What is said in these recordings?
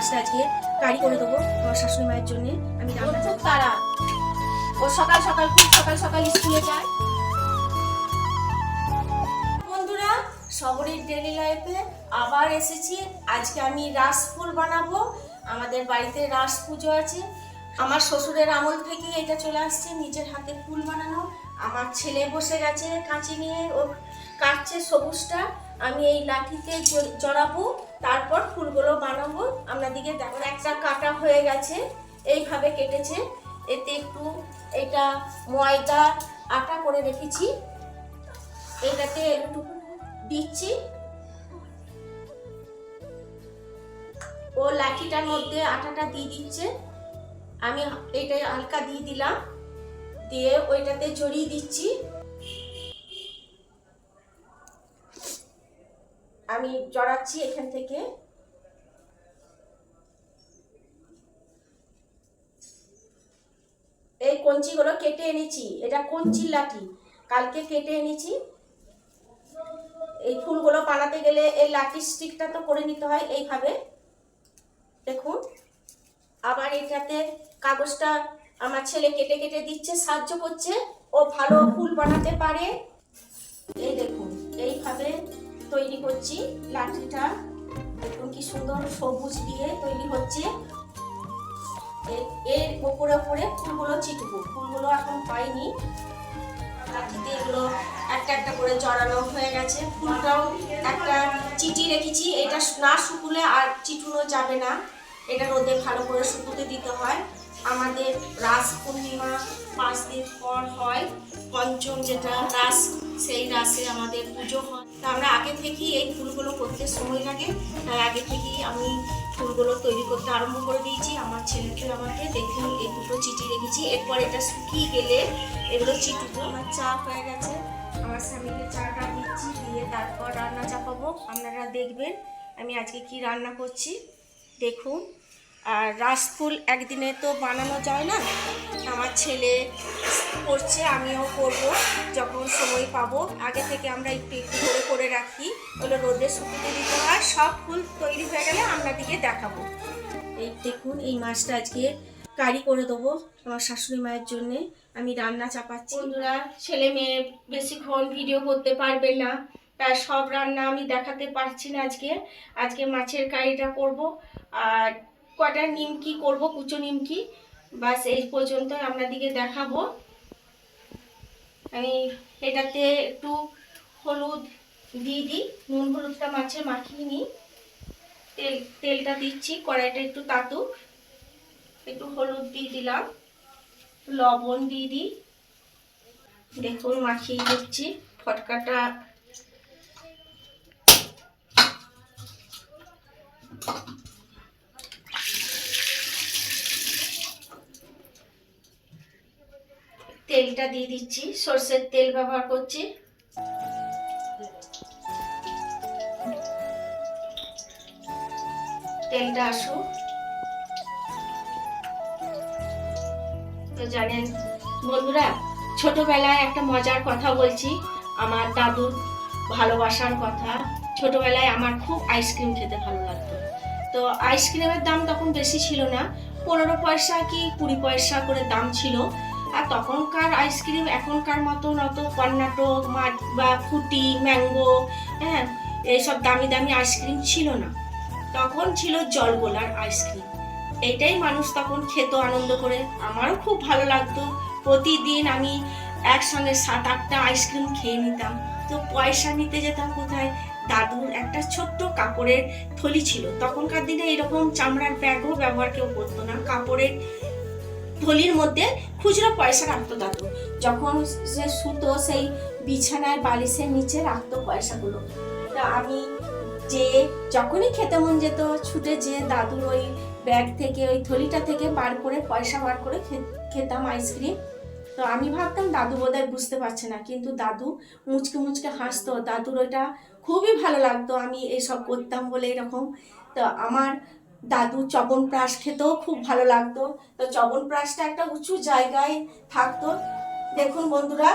মাছটা আজকে কারি করে দেবো আমার শাশুড়ি মায়ের জন্য। আমি রান্না খুব তারা ও সকাল সকাল খুব সকাল সকাল স্কুলে যায়। বন্ধুরা, শহরের ডেলি লাইফে আবার এসেছি। আজকে আমি রাস ফুল বানাবো। আমাদের বাড়িতে রাস পুজো আছে। আমার শ্বশুরের আমল থেকে এটা চলে আসছে, নিজের হাতে ফুল বানানো। আমার ছেলে বসে গেছে কাঁচি নিয়ে, ও কাটছে সবুজটা। আমি এই লাঠিতে জড়াবো, তারপর ফুলগুলো বানাবো। আপনাদেরকে দেখো, একটা কাটা হয়ে গেছে, এইভাবে কেটেছে। এতে একটু এটা ময়দা আটা করে রেখেছি, এটাতে একটু দিচ্ছি। ও লাঠিটার মধ্যে আটাটা দিয়ে দিচ্ছে, আমি এটা হালকা দিয়ে দিলাম, দিয়ে ওইটাতে জড়িয়ে দিচ্ছি। আমি জড়াচ্ছি এখান থেকে। এই কঞ্চিগুলো কেটে এনেছি, এটা কঞ্চির লাঠি, কালকে কেটে এনেছি। এই ফুলগুলো বানাতে গেলে এই লাঠি স্টিকটা তো করে নিতে হয় এইভাবে, দেখুন। আবার এটাতে কাগজটা আমার ছেলে কেটে কেটে দিচ্ছে, সাহায্য করছে। ও ভালো ফুল বানাতে পারে। এই দেখুন, এইভাবে তৈরি করছি লাঠিটা। দেখুন কি সুন্দর সবুজ দিয়ে তৈরি হচ্ছে। এর উপরে উপরে ফুলগুলো চিটবো, ফুলগুলো এখন হয়নি। লাঠিতে এগুলো একটা একটা করে জড়ানো হয়ে গেছে। ফুলটাও একটা চিটি রেখেছি, এটা না শুকুলে আর চিটুনো যাবে না, এটা রোদে ভালো করে শুকুতে দিতে হয়। আমাদের রাস পূর্ণিমা 5 দিন পর হয়, পঞ্চম যেটা রাস, সেই রাসে আমাদের পুজো হয়। তা আমরা আগে থেকেই এই ফুলগুলো করতে সময় লাগে, তাই আগে থেকেই আমি ফুলগুলো তৈরি করতে আরম্ভ করে দিয়েছি। আমার ছেলেকে আমাকে দেখুন, এই দুটো চিঠি রেখেছি। এরপর এটা শুকিয়ে গেলে এগুলো চিটুবো। আমার চা হয়ে গেছে, আমার স্বামীকে চাটা দিচ্ছি, দিয়ে তারপর রান্না চাপাবো। আপনারা দেখবেন আমি আজকে কি রান্না করছি, দেখুন। আর রাস ফুল একদিনে তো বানানো যায় না, আমার ছেলে করছে, আমিও করব যখন সময় পাবো। আগে থেকে আমরা একটু একটু করে করে রাখি, ওগুলো রোদে শুকিয়ে দিতে হয়। সব ফুল তৈরি হয়ে গেলে আপনাদেরকে দেখাবো। এই দেখুন, এই মাছটা আজকে কারি করে দেবো আমার শাশুড়ি মায়ের জন্যে। আমি রান্না চাপাচ্ছি। বন্ধুরা, ছেলে মেয়ে বেশিক্ষণ ভিডিও করতে পারবে না, তাই সব রান্না আমি দেখাতে পারছি না। আজকে মাছের কারিটা করব, আর কটা নিমকি করব, কুচো নিমকি। বাস এই পর্যন্ত আপনাদেরকে দেখাবো। আমি এটাতে একটু হলুদ দিয়ে দিই, নুন হলুদটা মাছে মাখিয়ে নিই। তেলটা দিচ্ছি, কড়াইটা একটু তাতুক। একটু হলুদ দিয়ে দিলাম, লবণ দিয়ে দিই। দেখুন মাখিয়ে দিচ্ছি ফটকাটা। তেলটা দিয়ে দিচ্ছি, সরষের তেল ব্যবহার করছি। তেলটা আসুক। তো জানেন বন্ধুরা, ছোটবেলায় একটা মজার কথা বলছি, আমার দাদুর ভালোবাসার কথা। ছোটবেলায় আমার খুব আইসক্রিম খেতে ভালো লাগতো। তো আইসক্রিমের দাম তখন বেশি ছিল না, 15 পয়সা কি 20 পয়সা করে দাম ছিল। আর তখনকার আইসক্রিম এখনকার মতন অত কর্ণাটক বা ফুটি ম্যাঙ্গো, হ্যাঁ, এইসব দামি দামি আইসক্রিম ছিল না। তখন ছিল জলগোলার আইসক্রিম, এইটাই মানুষ তখন খেত আনন্দ করে। আমারও খুব ভালো লাগতো, প্রতিদিন আমি একসঙ্গে 7-8টা আইসক্রিম খেয়ে নিতাম। তো পয়সা নিতে যেতাম কোথায়, দাদুর একটা ছোট্ট কাপড়ের থলি ছিল। তখনকার দিনে এরকম চামড়ার ব্যাগও ব্যবহার কেউ করতো না, কাপড়ের থলির মধ্যে খুচরো পয়সা রাখতো দাদু। যখন সে শুতো সেই বিছানায় বালিশের নিচে রাখতো পয়সাগুলো। তা আমি যে যখনই খেতে মন যেত, ছুটে যেয়ে দাদুর ওই ব্যাগ থেকে, ওই থলিটা থেকে পয়সা বার করে খেতাম আইসক্রিম। তো আমি ভাবতাম দাদু বোধহয় বুঝতে পারছে না, কিন্তু দাদু মুচকে মুচকে হাসতো। দাদুর ওইটা খুবই ভালো লাগতো আমি এসব করতাম বলে এরকম। তো আমার দাদু চবনপ্রাশ খেতেও খুব ভালো লাগতো। তো চবনপ্রাশটা একটা উঁচু জায়গায় থাকতো। দেখুন বন্ধুরা,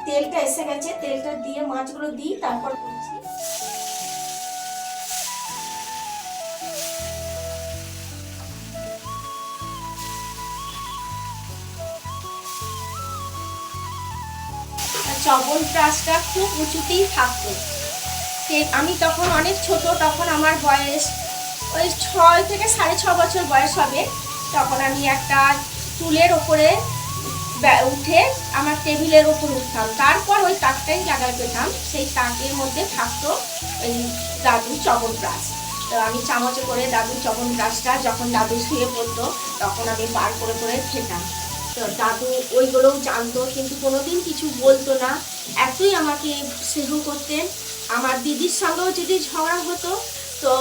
তেলটা এসে গেছে, তেলটা দিয়ে মাছগুলো দিই, তারপর করছি। চবনপ্রাশটা খুব উঁচুতেই থাকতো। আমি তখন অনেক ছোট, তখন আমার বয়স ওই 6 থেকে 6.5 বছর বয়স হবে। তখন আমি একটা টুলের ওপরে উঠে আমার টেবিলের ওপর উঠতাম, তারপর ওই তাকটাই লাগাই পেতাম, সেই তাকের মধ্যে থাকতো ওই দাদুর চবনপ্রাশ। তো আমি চামচে করে দাদুর চবনপ্রাশটা যখন দাদু শুয়ে পড়তো তখন আমি বার করে করে খেতাম। তো দাদু ওইগুলোও জানতো, কিন্তু কোনোদিন কিছু বলতো না, এতই আমাকে স্নেহ করতেন। আমার দিদির সঙ্গেও যদি ঝগড়া হতো, তো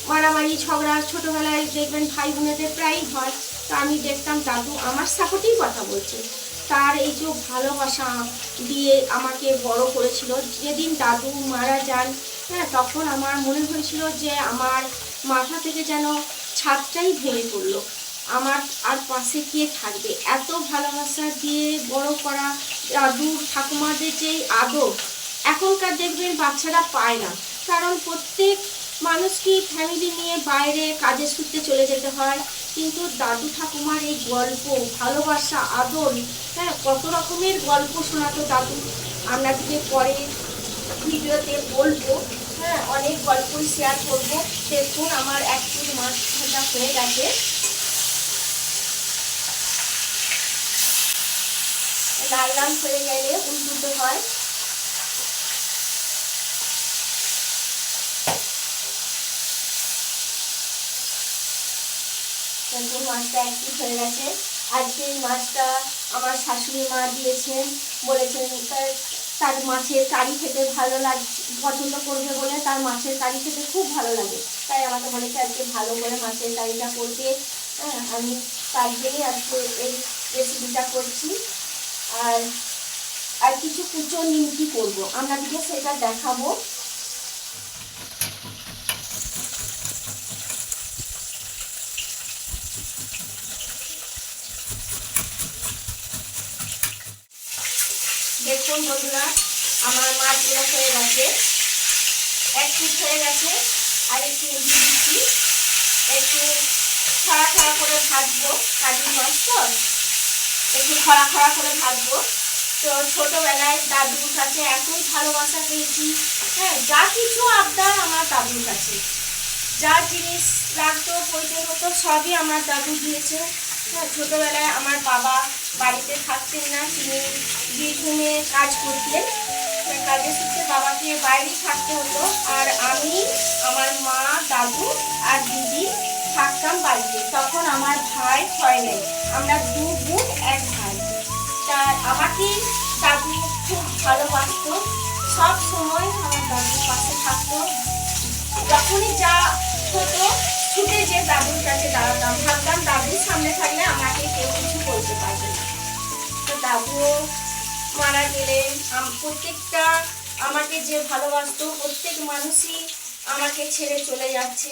মারামারি ঝগড়া ছোটোবেলায় দেখবেন ভাই বোনেদের প্রায়ই হয়, তো আমি দেখতাম দাদু আমার সাপোর্টেই কথা বলছে। তার এই যে ভালোবাসা দিয়ে আমাকে বড় করেছিল। যেদিন দাদু মারা যান, হ্যাঁ, তখন আমার মনে হয়েছিল যে আমার মাথা থেকে যেন ছাদটাই ভেঙে পড়লো। আমার আর পাশে কে থাকবে? এত ভালোবাসা দিয়ে বড় করা দাদু ঠাকুমাদের যে আদর এখনকার দেখবেন বাচ্চারা পায় না। কারণ প্রত্যেক মানুষকেই ফ্যামিলি নিয়ে বাইরে কাজের সূত্রে চলে যেতে হয়, কিন্তু দাদু ঠাকুমার এই গল্প, ভালোবাসা, আদর, হ্যাঁ, কত রকমের গল্প শোনাতো দাদু। আপনাদেরকে পরে ভিডিওতে বলবো, হ্যাঁ, অনেক গল্পই শেয়ার করবো। দেখুন আমার এক পিস মাছ ভাজা হয়ে গেছে। লাল লাল হয়ে গেলে উল্টুতে হয়। মাছটা এক পিস হয়ে গেছে। আজকে এই মাছটা আমার শাশুড়ি মা দিয়েছেন, বলেছেন তার মাছের কারি খেতে ভালো লাগছে, পছন্দ করবে বলে, তার মাছের কারি খেতে খুব ভালো লাগে, তাই আমাকে বলেছে আজকে ভালো করে মাছের কারিটা করতে। হ্যাঁ, আমি তার জন্যই আজকে এই রেসিপিটা করছি। আর আর কিছু কুচো নিমকি করবো, আপনাদেরকে সেটা দেখাবো। দেখুন বন্ধুরা, আমার মাছগুলো হয়ে গেছে, এক পিস হয়ে গেছে। আর একটু উল্টে দিচ্ছি, একটু খড়া খড়া করে ভাজবো, কাজু মাছ তো একটু খড়া খড়া করে ভাজবো। তো ছোটোবেলায় দাদুর কাছে এতই ভালোবাসা পেয়েছি, হ্যাঁ, যা কিছু আবদার আমার দাদুর কাছে, যা জিনিস লাগতো প্রয়োজন হতো সবই আমার দাদু দিয়েছে। হ্যাঁ, ছোটোবেলায় আমার বাবা বাড়িতে থাকতেন না, তিনি বীরভূমে কাজ করতেন, কাজের সূত্রে বাবাকে বাইরেই থাকতে হতো। আর আমি, আমার মা, দাদু আর দিদি থাকতাম বাড়িতে। তখন আমার ভাই হয় নাই, আমরা 2 বোন 1 ভাই। তা আমাকে দাদু খুব ভালোবাসতো, সব সময় আমার দাদুর পাশে থাকতো। যখনই যা হতো ছুটে যে দাদুর কাছে দাঁড়াতাম, ভাবতাম দাদুর সামনে থাকলে আমাকে কেউ কিছু বলতে পারবে না। তো দাদু মারা গেলেন, প্রত্যেকটা আমাকে যে ভালোবাসতো প্রত্যেক মানুষই আমাকে ছেড়ে চলে যাচ্ছে,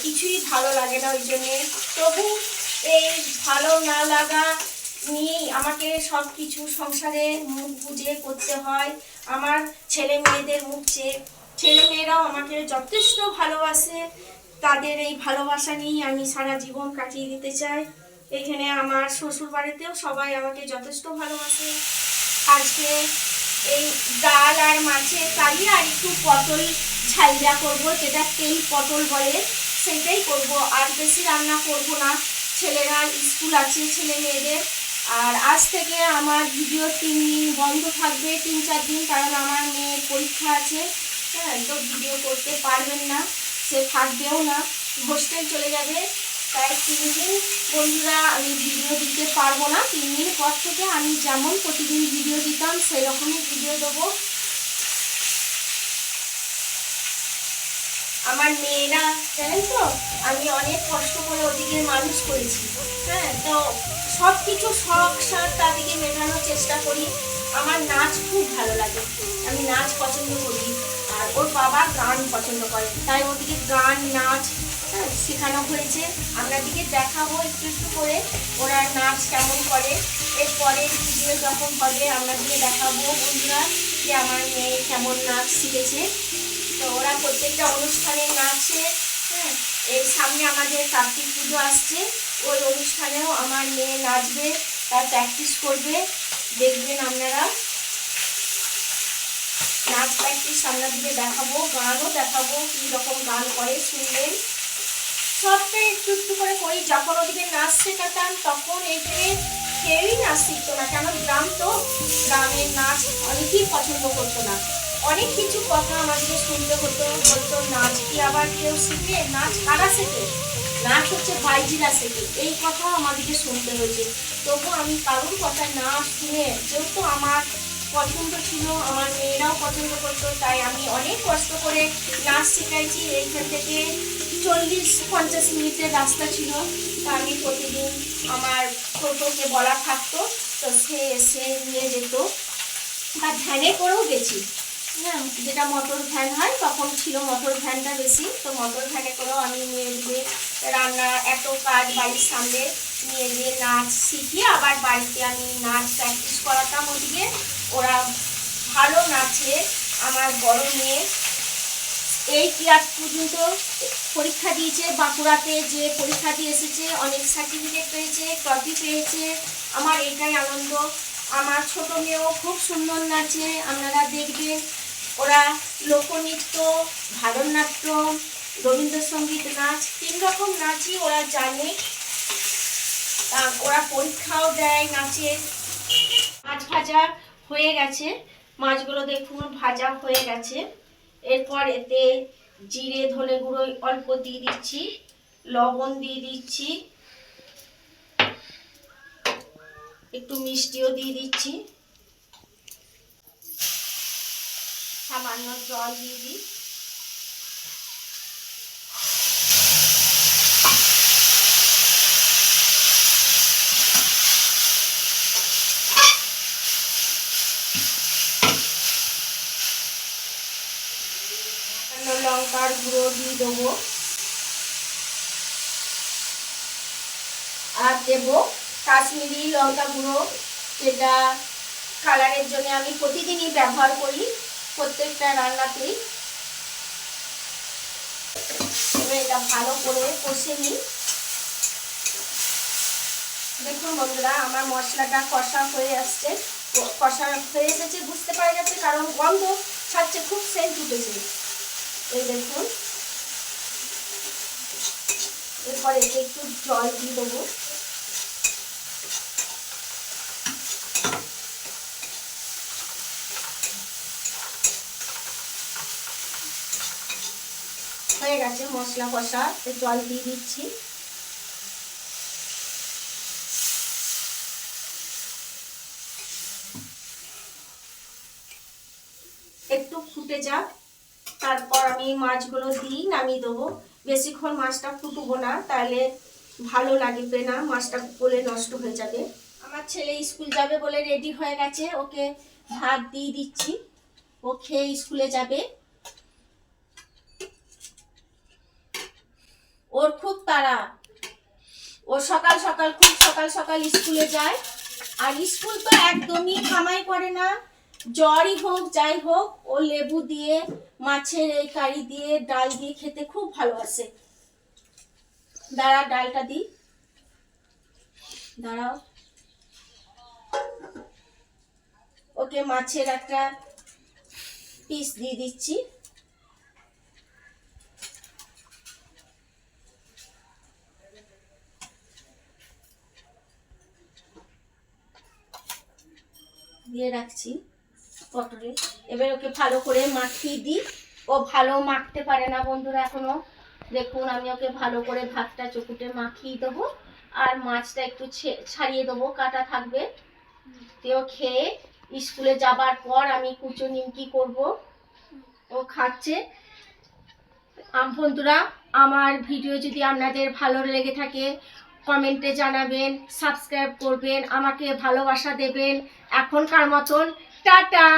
কিছুই ভালো লাগে না। ওই জন্যে তবু এই ভালো না লাগা নিয়েই আমাকে সব কিছু সংসারে মুখ বুজে করতে হয়। আমার ছেলে মেয়েদের মুখ চেয়ে ছেলে মেয়েরাও আমাকে যথেষ্ট ভালোবাসে, তাদের এই ভালোবাসা নিয়েই আমি সারা জীবন কাটিয়ে দিতে চাই। এখানে আমার শ্বশুর বাড়িতেও সবাই আমাকে যথেষ্ট ভালোবাসে। আজকে এই ডাল আর মাছের কারি আর একটু পটল ঝাইয়া করব, যেটা তেল পটল বলে, সেটাই করব। আর বেশি রান্না করব না, ছেলেরা স্কুল আছে ছেলে মেয়েদের। আর আজ থেকে আমার ভিডিও 3 দিন বন্ধ থাকবে, 3-4 দিন, কারণ আমার মেয়ের পরীক্ষা আছে। হ্যাঁ, তো ভিডিও করতে পারবেন না, সে থাকবেও না, হোস্টেল চলে যাবে। তাই 3 দিন বন্ধুরা আমি ভিডিও দিতে পারবো না। 3 দিন পর থেকে আমি যেমন প্রতিদিন ভিডিও দিতাম সেই রকমই ভিডিও দেবো। আমার মেয়েরা জানেন তো, আমি অনেক কষ্ট করে ওদিকে মানুষ করেছি। হ্যাঁ, তো সব কিছু শখ সাথ তাদেরকে মেটানোর চেষ্টা করি। আমার নাচ খুব ভালো লাগে, আমি নাচ পছন্দ করি। আর ওর বাবা গান পছন্দ করে, তাই ওদিকে গান নাচ শেখানো হয়েছে। আপনাদেরকে দেখাবো একটু একটু করে ওরা নাচ কেমন করে। এরপরে ভিডিও যখন হবে আপনাদেরকে দেখাবো বন্ধুরা যে আমার মেয়ে কেমন নাচ শিখেছে। তো ওরা প্রত্যেকটা অনুষ্ঠানে নাচে। হ্যাঁ, এর সামনে আমাদের কার্তিক পুজো আসছে, ওই অনুষ্ঠানেও আমার মেয়ে নাচবে, তার প্র্যাকটিস করবে, দেখবেন আপনারা। প্র্যাকটিস সামনের দিকে দেখাবো, গানও দেখাবো, কী রকম গান করে শুনলেন। সবটাই একটু একটু করে করি। যখন ওদিকে নাচ শেখাতাম তখন এখানে কেউই নাচ শিখতো না, কেন গ্রাম তো, গ্রামের নাচ অনেকেই পছন্দ করতো না। অনেক কিছু কথা আমাদেরকে শুনতে হতো, বলতো নাচ কি আবার কেউ শিখে, নাচ কারা শেখে, নাচ হচ্ছে বাইজিরা শেখে, এই কথাও আমাদেরকে শুনতে হয়েছে। তবু আমি কারোর কথা না শুনে, যেহেতু আমার পছন্দ ছিল, আমার মেয়েরাও পছন্দ করতো, তাই আমি অনেক কষ্ট করে নাচ শিখাইছি। এইখান থেকে 40-50 মিনিটের রাস্তা ছিল, তা আমি প্রতিদিন আমার টোটোকে বলা থাকতো, তো সে এসে নিয়ে যেত, বা ভ্যানে করেও গেছি। হ্যাঁ, যেটা মোটর ভ্যান হয়, তখন ছিল মোটর ভ্যানটা বেশি, তো মোটর ভ্যানে করেও আমি নিয়ে গিয়ে রান্না এত কাজ বাড়ির সামনে নিয়ে গিয়ে নাচ শিখিয়ে আবার বাড়িতে আমি নাচ প্র্যাকটিস করাতাম। ওদিকে ওরা ভালো নাচে। আমার বড় মেয়ে এই ক্লাস পর্যন্ত পরীক্ষা দিয়েছে, বাঁকুড়াতে যে পরীক্ষা দিয়ে এসেছে, অনেক সার্টিফিকেট পেয়েছে, ট্রফি পেয়েছে। আমার এটাই আনন্দ। আমার ছোট মেয়েও খুব সুন্দর নাচে, আপনারা দেখবেন। ওরা লোকনৃত্য, ভারতনাট্যম, রবীন্দ্রসঙ্গীত নাচ, 3 রকম নাচই ওরা জানে। ওরা পরীক্ষাও দেয় নাচের। মাছ ভাজা হয়ে গেছে, মাছগুলো দেখুন ভাজা হয়ে গেছে। এরপর এতে জিরে ধনে গুঁড়ো অল্প দিয়ে দিচ্ছি, লবণ দিয়ে দিচ্ছি, একটু মিষ্টিও দিয়ে দিচ্ছি, সামান্য জল দিয়ে দিই। লঙ্কার গুঁড়ো দিয়ে দেবো, আর দেবো কাশ্মীরি লঙ্কা গুঁড়ো, যেটা কালারের জন্য আমি প্রতিদিনই ব্যবহার করি প্রত্যেকটা রান্নাতেই। এবার এটা ভালো করে কষে নিই। দেখুন বন্ধুরা, আমার মশলাটা কষা হয়ে আসছে, কষা হয়ে এসেছে বুঝতে পারা যাচ্ছে, কারণ গন্ধ ছাড়ছে, খুব সেন্ট উঠেছে। এই দেখুন, এরপর এতে একটু জল দিয়ে দেবো। হয়ে গেছে মশলা কষা, জল দিয়ে দিচ্ছি। একটু ফুটে যাক, তারপর আমি মাছগুলো দিয়ে নামিয়ে দেবো। বেশিক্ষণ মাছটা ফুটবো না, তাহলে ভালো লাগবে না, মাছটা গলে নষ্ট হয়ে যাবে। আমার ছেলে স্কুল যাবে বলে রেডি হয়ে গেছে, ওকে ভাত দিয়ে দিচ্ছি, ও খেয়ে স্কুলে যাবে। ওর খুব তাড়া, ও সকাল সকাল, খুব সকাল সকাল স্কুলে যায়। আর স্কুল তো একদমই কামাই করে না, জ্বরই হোক যাই হোক, ও লেবু দিয়ে, মাছের এই কারি দিয়ে, ডাল দিয়ে খেতে খুব ভালোবাসে। দাঁড়া, ডালটা দিই, দাঁড়াও। ওকে মাছের একটা পিস দিয়ে দিচ্ছি। দিয়ে রাখছি পটলে। এবার ওকে ভালো করে মাখিয়ে দিই। ও ভালো মাখতে পারে না বন্ধুরা এখনো। দেখুন, আমি ওকে ভালো করে ভাতটা চকুটে মাখিয়ে দেবো, আর মাছটা একটু ছাড়িয়ে দেবো, কাটা থাকবে। ও খেয়ে স্কুলে যাবার পর আমি কুচো নিমকি করব, ও খাচ্ছে। বন্ধুরা, আমার ভিডিও যদি আপনাদের ভালো লেগে থাকে কমেন্টে জানাবেন, সাবস্ক্রাইব করবেন, আমাকে ভালোবাসা দেবেন। এখনকার মতন টাটা।